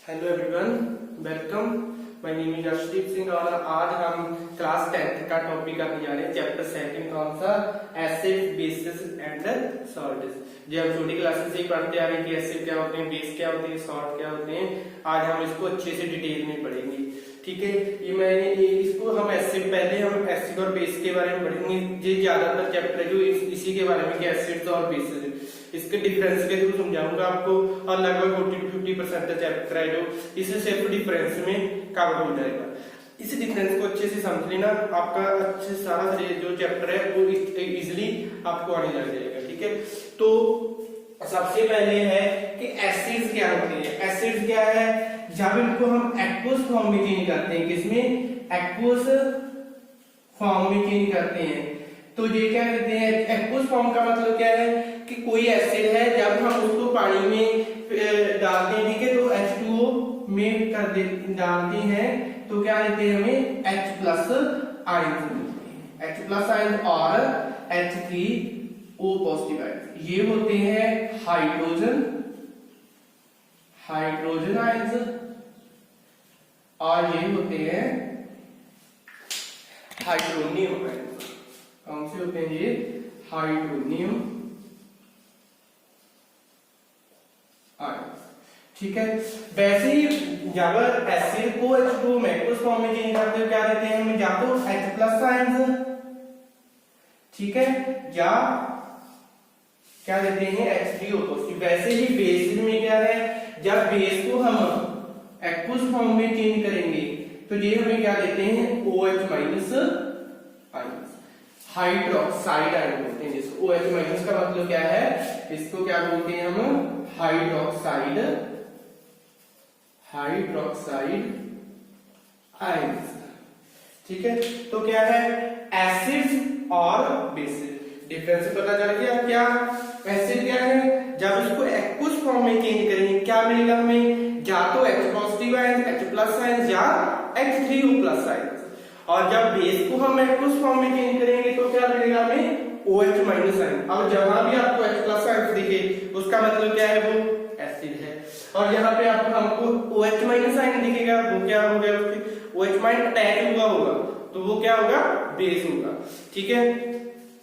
Hello everyone, welcome. My name is Arshdeep Singh और आज हम क्लास 10th का टॉपिक करने जा रहे हैं। चैप्टर सेकंड कौन सा? Acid, basis and salts. जो हम छोटी क्लासेस से ही पढ़ते आ रहे हैं कि एसिड क्या होते हैं, बेस क्या होते हैं, सॉल्ट क्या होते हैं। आज हम इसको अच्छे से डिटेल में पढ़ेंगे, ठीक है। इसको हम एसिड, पहले हम एसिड और बेस के बारे में पढ़ेंगे। ये ज्यादातर चैप्टर है जो इसी के बारे में कि एसिड्स और बेसिस, इसके डिफरेंस के थ्रू समझाऊंगा आपको। और लगभग 40 to 50% का चैप्टर है जो इसे सिर्फ डिफरेंस में कवर हो जाएगा। इस डिफरेंस को अच्छे से समझ लेना, आपका अच्छे सारा जो चैप्टर है वो इजिली आपको आने लग जाएगा, ठीक है। तो सबसे पहले है कि एसिड्स क्या होते हैं। एसिड्स क्या है? जब इनको हम एक्वस फॉर्म में चेंज करते हैं, किसमें? एक्वस फॉर्म में चेंज करते हैं, तो ये क्या कहते हैं? एक्वस फॉर्म का मतलब क्या है कि कोई एसिड है, जब हम उसको पानी में डालते हैं, ठीक है, तो H2O में डालते हैं तो क्या देते हैं हमें? H plus ion, H plus ion और H3O पॉजिटिव आयन। ये होते हैं हाइड्रोजन आयन्स और ये होते हैं हाइड्रोनियम आयन्स। कौन से होते हैं ये? हाइड्रोनियम आयन्स, ठीक है। वैसे ही जब एसिड को H2O में एक्वस फॉर्म में चेंज करते हैं, क्या देते हैं हमें? या तो H प्लस आयन्स, ठीक है, या क्या देते हैं? H3O positive. वैसे ही बेस में क्या है? जब बेस को हम एक्वस फॉर्म में चेंज करेंगे तो ये हमें क्या देते हैं? OH minus ions, hydroxide ion बोलते हैं जिसको। OH माइनस का मतलब क्या है? इसको क्या बोलते हैं हम? हाइड्रोक्साइड आयन्स, ठीक है। तो क्या है? एसिड्स और बेसिस। डिफरेंस पता चल गया क्या? एसिड क्या है? जब इसको एक्वस फॉर्म में चेंज करेंगे क्या मिलेगा हमें? या तो H positive ion, H plus ion या H3O प्लस आयन। और जब बेस को हम एक्वस फॉर्म में चेंज करेंगे तो क्या मिलेगा हमें? OH minus ion. अब जहां भी आपको H प्लस आयन दिखे उसका मतलब क्या है? वो एसिड है। और यहाँ पे आपको हमको OH माइनस आयन दिखेगा, वो क्या हो गया? उसके OH माइनस अटैच हुआ होगा तो वो क्या होगा? बेस होगा, ठीक है।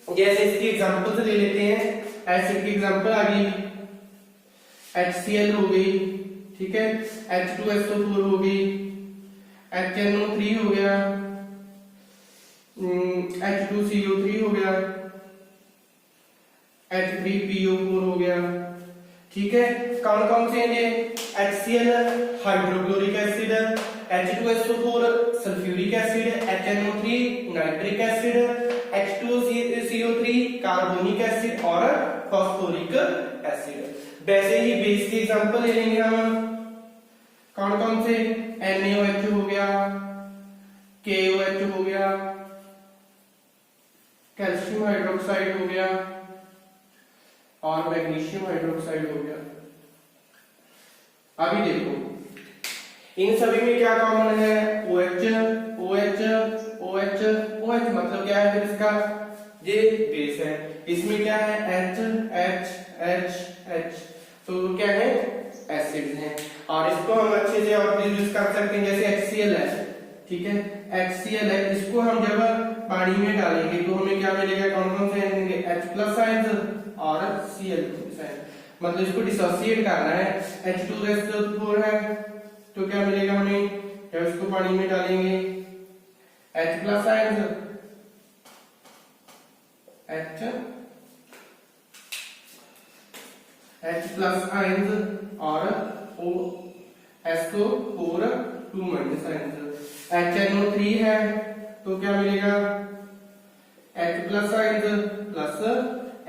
जैसे इसकी एग्जांपल ले लेते हैं। एसिड की एग्जांपल आ गई, HCl हो गई, ठीक है, H2SO4 हो गई, HNO3 हो गया, H2CO3 हो गया, H3PO4 हो गया, ठीक है। कौन कौन से हैं ये? HCl hydrochloric acid, H2SO4 sulphuric acid, HNO3 nitric acid, H2CO3 carbonic acid और फॉस्फोरिक एसिड। वैसे ही बेस की एग्जांपल ले लेंगे हम। कौन कौन से? NaOH हो गया, KOH हो गया, कैल्शियम हाइड्रोक्साइड हो गया और मैग्नीशियम हाइड्रोक्साइड हो गया। अभी देखो इन सभी में क्या कॉमन है? OH OH OH OH मतलब क्या है? फिर इसका ये बेस है। इसमें क्या है? H H H H, तो क्या है? एसिड्स हैं। और इसको हम अच्छे से और यूज कर सकते हैं, जैसे HCl है, ठीक है, HCl है, इसको हम जब पानी में डालेंगे तो हमें क्या मिलेगा? कौन कौन से आएंगे? H प्लस आयन्स और Cl आयन। मतलब इसको डिसोसिएट करना है। H2SO4 है तो क्या मिलेगा हमें जब इसको पानी में डालेंगे? H plus ions, H plus ions और SO4 2 माइनस आयन्स। HNO3 है तो क्या मिलेगा? H plus ions plus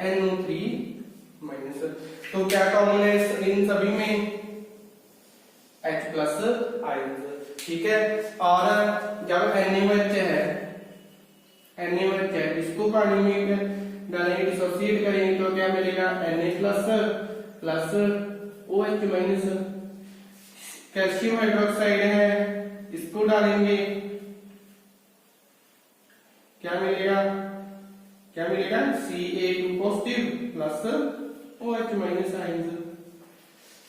NO3 minus. तो क्या कॉमन है इन सभी में? H प्लस आयन्स, ठीक है। और जब NaOH है इसको पानी में डालेंगे, डिसोसिएट करेंगे तो क्या मिलेगा? Na plus OH minus. Calcium hydroxide है, इसको डालेंगे क्या मिलेगा? क्या मिलेगा? Ca2 positive plus OH minus ions.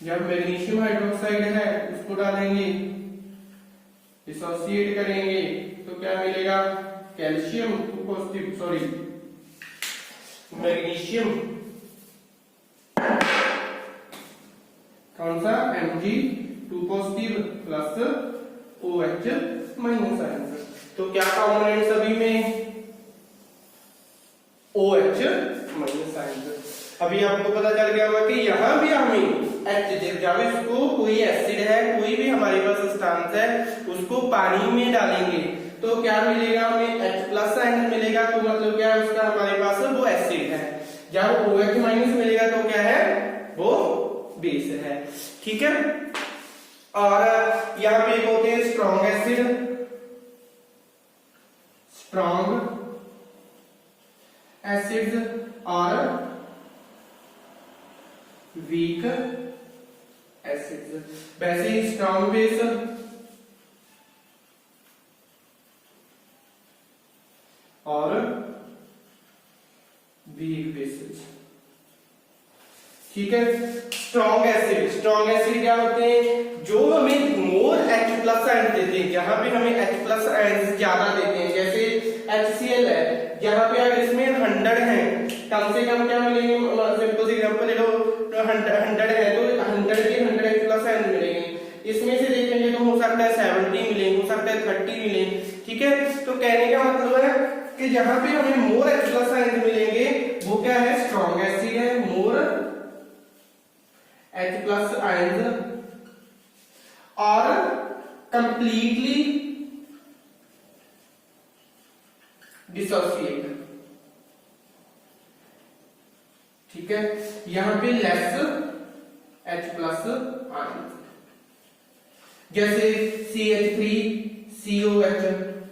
जब मैग्नीशियम हाइड्रोक्साइड है उसको डालेंगे, डिसोसिएट करेंगे तो क्या मिलेगा, कैल्शियम पॉजिटिव, सॉरी मैग्नीशियम कौन सा Mg2 positive plus OH minus आएंगे। तो क्या कॉमन है सभी में, OH माइनस आएंगे। अभी आपको पता चल गया होगा कि यहाँ भी हमें जब इसको कोई एसिड है, कोई भी हमारे पास सब्सटेंस है, उसको पानी में डालेंगे तो क्या मिलेगा, हमें H प्लस आयन मिलेगा। तो मतलब क्या है उसका हमारे पास वो एसिड है। जब OH माइनस मिलेगा तो क्या है, वो बेस है। ठीक है। और यहाँ पे एक होते हैं स्ट्रॉन्ग एसिड, स्ट्रॉन्ग एसिड्स और वीक एसिड्स। वैसे ही स्ट्रॉन्ग बेस और वीक बेसिस। ठीक है। स्ट्रॉन्ग एसिड, स्ट्रॉन्ग एसिड क्या होते हैं, जो हमें मोर H प्लस आयन देते हैं। जहां पे हमें H प्लस आयन ज्यादा देते हैं, जैसे HCl है, यहाँ पे अगर इसमें 100 है, कम से कम क्या मिलेंगे, सिंपल एग्जांपल ले लो, 100 है तो 100 के 100 H प्लस आयन मिलेंगे। इसमें से देखेंगे तो हो सकता है 70 मिलेंगे, हो सकता है 30 मिलेंगे। ठीक है। तो कहने का मतलब है कि जहां पे हमें मोर H प्लस आयन मिलेंगे वो क्या है, स्ट्रॉन्ग एसिड है, मोर H प्लस आयन और कंप्लीटली डिसोसिएट। ठीक है। यहां पे लेस H प्लस आयन, जैसे CH3COH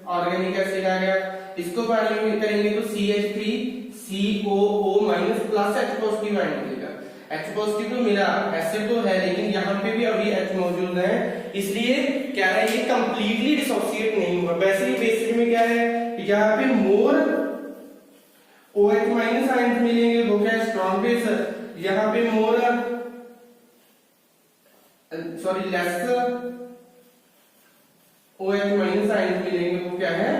ऑर्गेनिक एसिड आ गया, इसको पानी में करेंगे तो CH3COO minus plus H positive ion मिलेगा। H पॉजिटिव तो मिला, एसिड तो है, लेकिन यहाँ पे भी अभी H मौजूद है, इसलिए क्या है, ये कंप्लीटली डिसोसिएट नहीं हुआ। वैसे ही बेसिक में क्या है, यहाँ पे मोर OH माइनस आयन मिलेंगे, वो क्या है, स्ट्रॉन्ग बेस। यहाँ पे more less OH minus ion मिलेंगे, वो क्या है,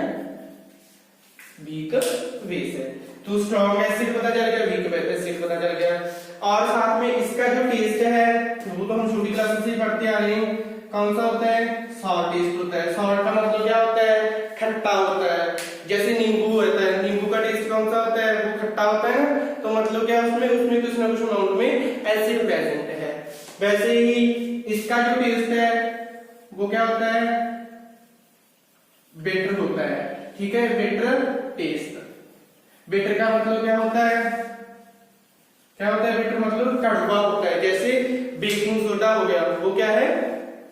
वीक बेस है। तो स्ट्रॉन्ग एसिड पता चल गया, वीक एसिड पता चल गया। और साथ में इसका जो टेस्ट है वो तो हम छोटी क्लास से ही पढ़ते आ रहे हैं, कौन सा होता है, सॉर टेस्ट होता है। सॉर का मतलब क्या होता है, खट्टा होता है। जैसे नींबू होता है, नींबू का टेस्ट कौन सा होता है, वो खट्टा होता है ना, तो मतलब क्या उसमें कुछ ना कुछ अमाउंट में एसिड प्रेजेंट है। वैसे ही इसका जो टेस्ट है वो क्या होता है, बिटर होता है। ठीक है, बिटर टेस्ट। बिटर का मतलब क्या होता है, बिटर मतलब कड़वा होता है। जैसे बेकिंग सोडा हो गया, वो क्या है,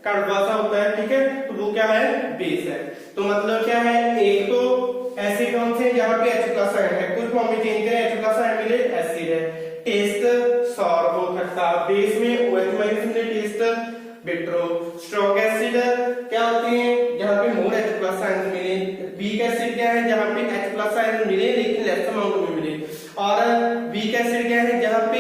कड़वा सा होता है। ठीक है, तो वो क्या है, बेस है। तो मतलब क्या है, एक तो ऐसे कौन से जहां पे H प्लस आयन है, कुछ फॉर्म में चेंज करें H प्लस आयन मिले, एसिड है। टेस्ट सॉर वो खट्टा, बेस में OH माइनस मिले, टेस्ट बिट्रो। स्ट्रॉन्ग एसिड क्या होते हैं, जहां पे मोर H प्लस आयन मिले। वीक एसिड क्या है, जहां पे H प्लस आयन मिले लेकिन लेस अमाउंट में मिले। और वीक एसिड क्या है, जहां पे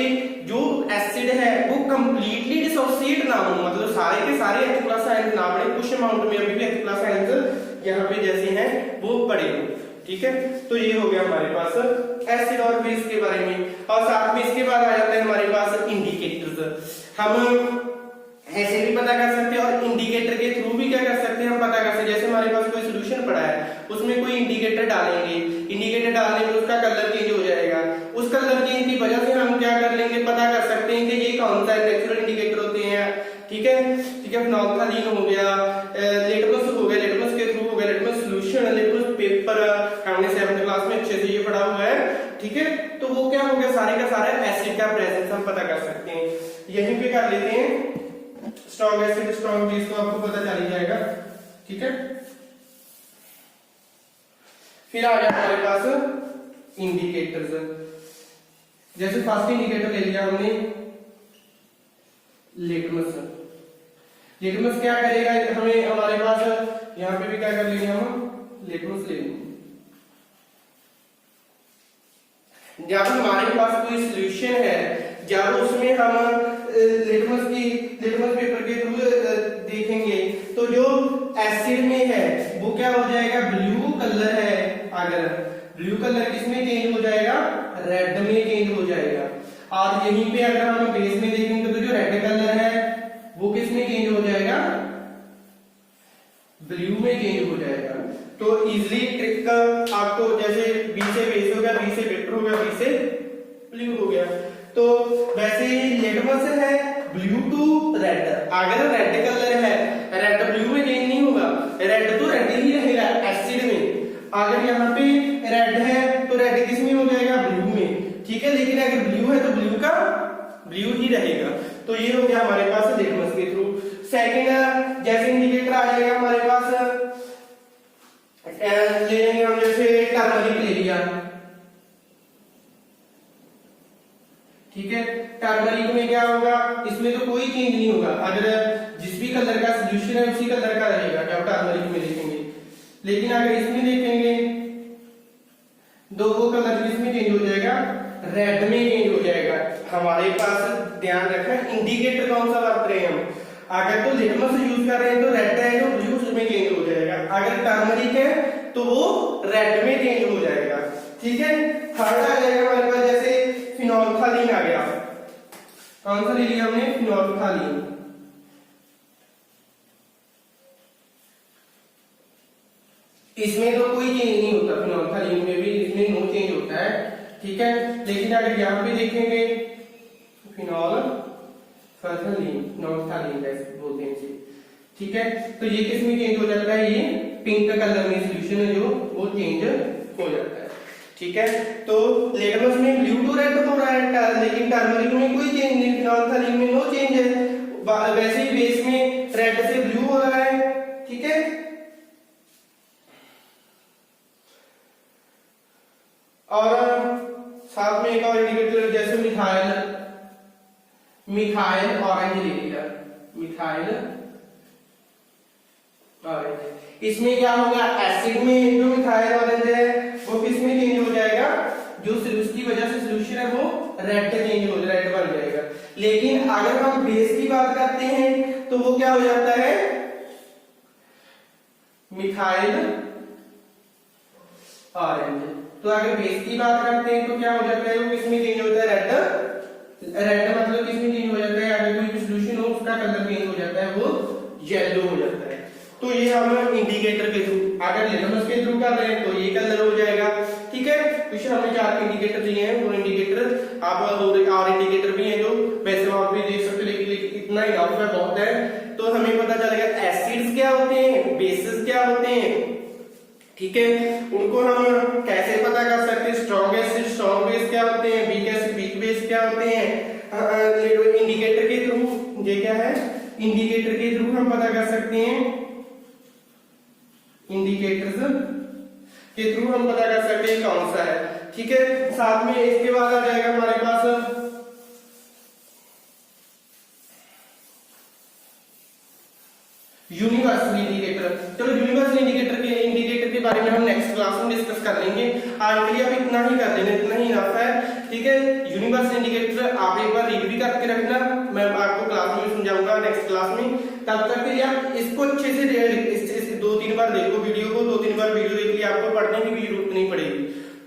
जो एसिड है वो कंप्लीटली डिसोसिएट ना हो, मतलब सारे के सारे H प्लस आयन ना पड़े, कुछ अमाउंट में अभी भी H प्लस आयन यहाँ पे जैसे हैं वो पड़े हो। ठीक है, तो ये हो गया हमारे पास एसिड और बेस के बारे में। और साथ में इसके बाद आ जाते हैं हमारे पास इंडिकेटर्स। हम ऐसे भी पता कर सकते हैं और इंडिकेटर के थ्रू भी क्या कर सकते हैं, हम पता कर सकते हैं। जैसे हमारे पास कोई सॉल्यूशन पड़ा है, उसमें कोई इंडिकेटर डालेंगे, इंडिकेटर डालने में उसका कलर चेंज हो जाएगा। उस कलर चेंज की वजह से हम क्या कर लेंगे, पता कर सकते हैं कि ये कौन सा नेचुरल इंडिकेटर होते हैं। ठीक है, फिनोल्फथालीन हो गया, लिटमस हो गया, लिटमस के थ्रू हो गया, लिटमस सॉल्यूशन, लिटमस पेपर, हमने 7th क्लास में अच्छे से ये पढ़ा हुआ है। ठीक है, तो वो क्या हो गया, सारे का सारा एसिड का प्रेजेंस हम पता कर सकते हैं। यहीं पे कर लेते हैं स्ट्रॉन्ग एसिड, स्ट्रॉन्ग बेस, तो आपको पता चल ही जाएगा। ठीक है, फिर आ गया हमारे पास इंडिकेटर्स। जैसे फर्स्ट इंडिकेटर ले लिया हमने लिटमस। लिटमस क्या करेगा, हमें हमारे पास यहाँ पे भी क्या कर लेंगे, हम लिटमस ले लेंगे। जब हमारे पास कोई सॉल्यूशन है जब उसमें हम लिटमस पेपर के थ्रू देखेंगे तो जो एसिड में है वो क्या हो जाएगा, ब्लू कलर है, अगर ब्लू कलर किसमें चेंज हो जाएगा, रेड में चेंज हो जाएगा। और यहीं पे अगर हम बेस में देखेंगे तो जो रेड कलर है वो किसमें चेंज हो जाएगा, ब्लू में चेंज हो जाएगा। तो इजिली ट्रिक आपको, जैसे बी से बेस हो गया, बी से पेपर हो गया, बी से ब्लू हो गया, तो वैसे ही लिटमस है ब्लू टू रेड। अगर रेड कलर है, रेड ब्लू में चेंज नहीं होगा, रेड तो रेड ही रहेगा एसिड में। अगर यहाँ पे रेड है तो रेड किस में हो जाएगा, ब्लू में, ठीक है। लेकिन अगर ब्लू है तो ब्लू का ब्लू ही रहेगा। तो ये हो गया हमारे पास लिटमस के थ्रू। सेकंड जैसे इंडिकेटर आ जाएगा हमारे पास, ले लेंगे हम जैसे टर्मरिक ले लिया, ठीक है। टर्मरिक में क्या होगा, इसमें तो कोई चेंज नहीं होगा, अगर जिस भी कलर का सॉल्यूशन है उसी कलर का रहेगा जब टर्मरिक में देखेंगे। लेकिन अगर इसमें देखेंगे तो वो कलर किसमें चेंज हो जाएगा, रेड में चेंज हो जाएगा। हमारे पास ध्यान रखना इंडिकेटर कौन सा बरत रहे हैं हम, अगर तो लिटमस यूज कर रहे हैं तो रेड है तो ब्लू में चेंज हो जाएगा, अगर टर्मरिक है तो वो रेड में चेंज हो जाएगा, ठीक है। थर्ड आ जाएगा हमारे पास जैसे फिनोल्फथालीन आ गया, कौन सा ले लिया हमने, फिनोल्फथालीन। इसमें तो कोई चेंज नहीं होता, फिनोल्फथालीन में भी इसमें नो चेंज होता है, ठीक है। लेकिन अगर यहाँ पे देखेंगे फिनोल्फथालीन बोलते हैं इसे, ठीक है। तो ये किस में चेंज हो जाता है, ये पिंक कलर में सॉल्यूशन है जो वो चेंज हो जाता है, ठीक है। तो लिटमस में ब्लू टू रेड हो रहा है, लेकिन टर्मरिक में कोई चेंज नहीं, फिनोल्फथालीन में नो चेंज है। वैसे ही बेस में रेड से ब्लू हो रहा है, ठीक है। और साथ में एक और इंडिकेटर जैसे मिथाइल ऑरेंज ले लिया, मिथाइल ऑरेंज। इसमें क्या होगा, एसिड में जो मिथाइल ऑरेंज है वो किस में चेंज हो जाएगा, जो उसकी वजह से सॉल्यूशन है वो रेड चेंज हो जाएगा, रेड बन जाएगा। लेकिन अगर हम बेस की बात करते हैं तो वो क्या हो जाता है, मिथाइल ऑरेंज। तो अगर बेस की बात करते हैं तो क्या हो जाता है, वो किसमें चेंज होता है, रेड। रेड मतलब किसमें चेंज हो जाता है, अगर कोई सॉल्यूशन हो उसका कलर चेंज हो जाता है, वो येलो हो जाता है। तो ये हम इंडिकेटर के थ्रू, अगर लिटमस के थ्रू कर रहे हैं तो ये कलर हो जाएगा, ठीक है। कुछ हमने 4 इंडिकेटर दिए हैं, वो इंडिकेटर आप और इंडिकेटर भी हैं जो वैसे आप भी देख सकते, लेकिन इतना ही काफी बहुत है। तो हमें पता चल गया एसिड्स क्या होते हैं, बेसिस क्या होते हैं, ठीक है। उनको हम कैसे पता कर सकते हैं, स्ट्रॉन्ग एसिड स्ट्रॉन्ग बेस क्या होते हैं, वीक एसिड वीक बेस क्या होते हैं। इंडिकेटर के थ्रू, ये क्या है, इंडिकेटर के थ्रू हम पता कर सकते हैं, इंडिकेटर्स के थ्रू हम पता कर सकते हैं कौन सा है, ठीक है। साथ में इसके बाद आ जाएगा हमारे पास यूनिवर्सल इंडिकेटर। चलो यूनिवर्सल इंडिकेटर के बारे में हम नेक्स्ट क्लास में डिस्कस कर लेंगे। आज के लिए आप इतना ही कर लेना, इतना ही इनफ है, ठीक है। यूनिवर्सल इंडिकेटर आप एक बार रीड भी करके रखना, मैं आपको क्लास में समझाऊंगा नेक्स्ट क्लास में। तब तक के लिए आप इसको अच्छे से 2-3 बार देखो वीडियो को, 2-3 बार वीडियो देख लिया, आपको पढ़ने की भी जरूरत नहीं पड़ेगी,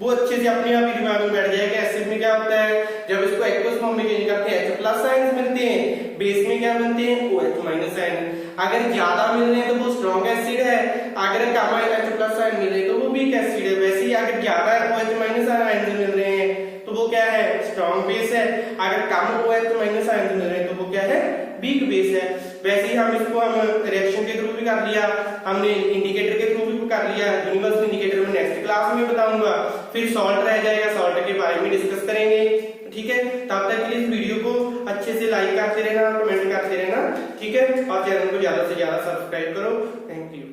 वो अच्छे से अपने आप ही दिमाग में बैठ जाएगा। एसिड में क्या होता है, जब इसको एक्वस फॉर्म में चेंज करते हैं H+ आयंस मिलते हैं, बेस में क्या बनते हैं, OH- आयन। अगर ज्यादा मिल रहे हैं तो वो स्ट्रॉन्ग एसिड है, अगर कम H+ आयन मिल रहे हैं तो वो वीक एसिड है। वैसे ही अगर ज्यादा OH- आयन मिल रहे हैं तो वो क्या है, स्ट्रॉन्ग बेस है, अगर कम OH- आयन मिल रहे हैं तो वो क्या है, वीक बेस है। वैसे ही हम इसको रिएक्शन के थ्रू भी कर लिया, हमने इंडिकेटर के थ्रू भी कर लिया। यूनिवर्सल इंडिकेटर में नेक्स्ट क्लास में बताऊंगा। फिर सॉल्ट रह जाएगा, सॉल्ट के बारे में डिस्कस करेंगे, ठीक है। तब तक के लिए इस वीडियो को अच्छे से लाइक करते रहना, कमेंट करते रहना, ठीक है। और चैनल को ज्यादा से ज्यादा सब्सक्राइब करो। Thank you.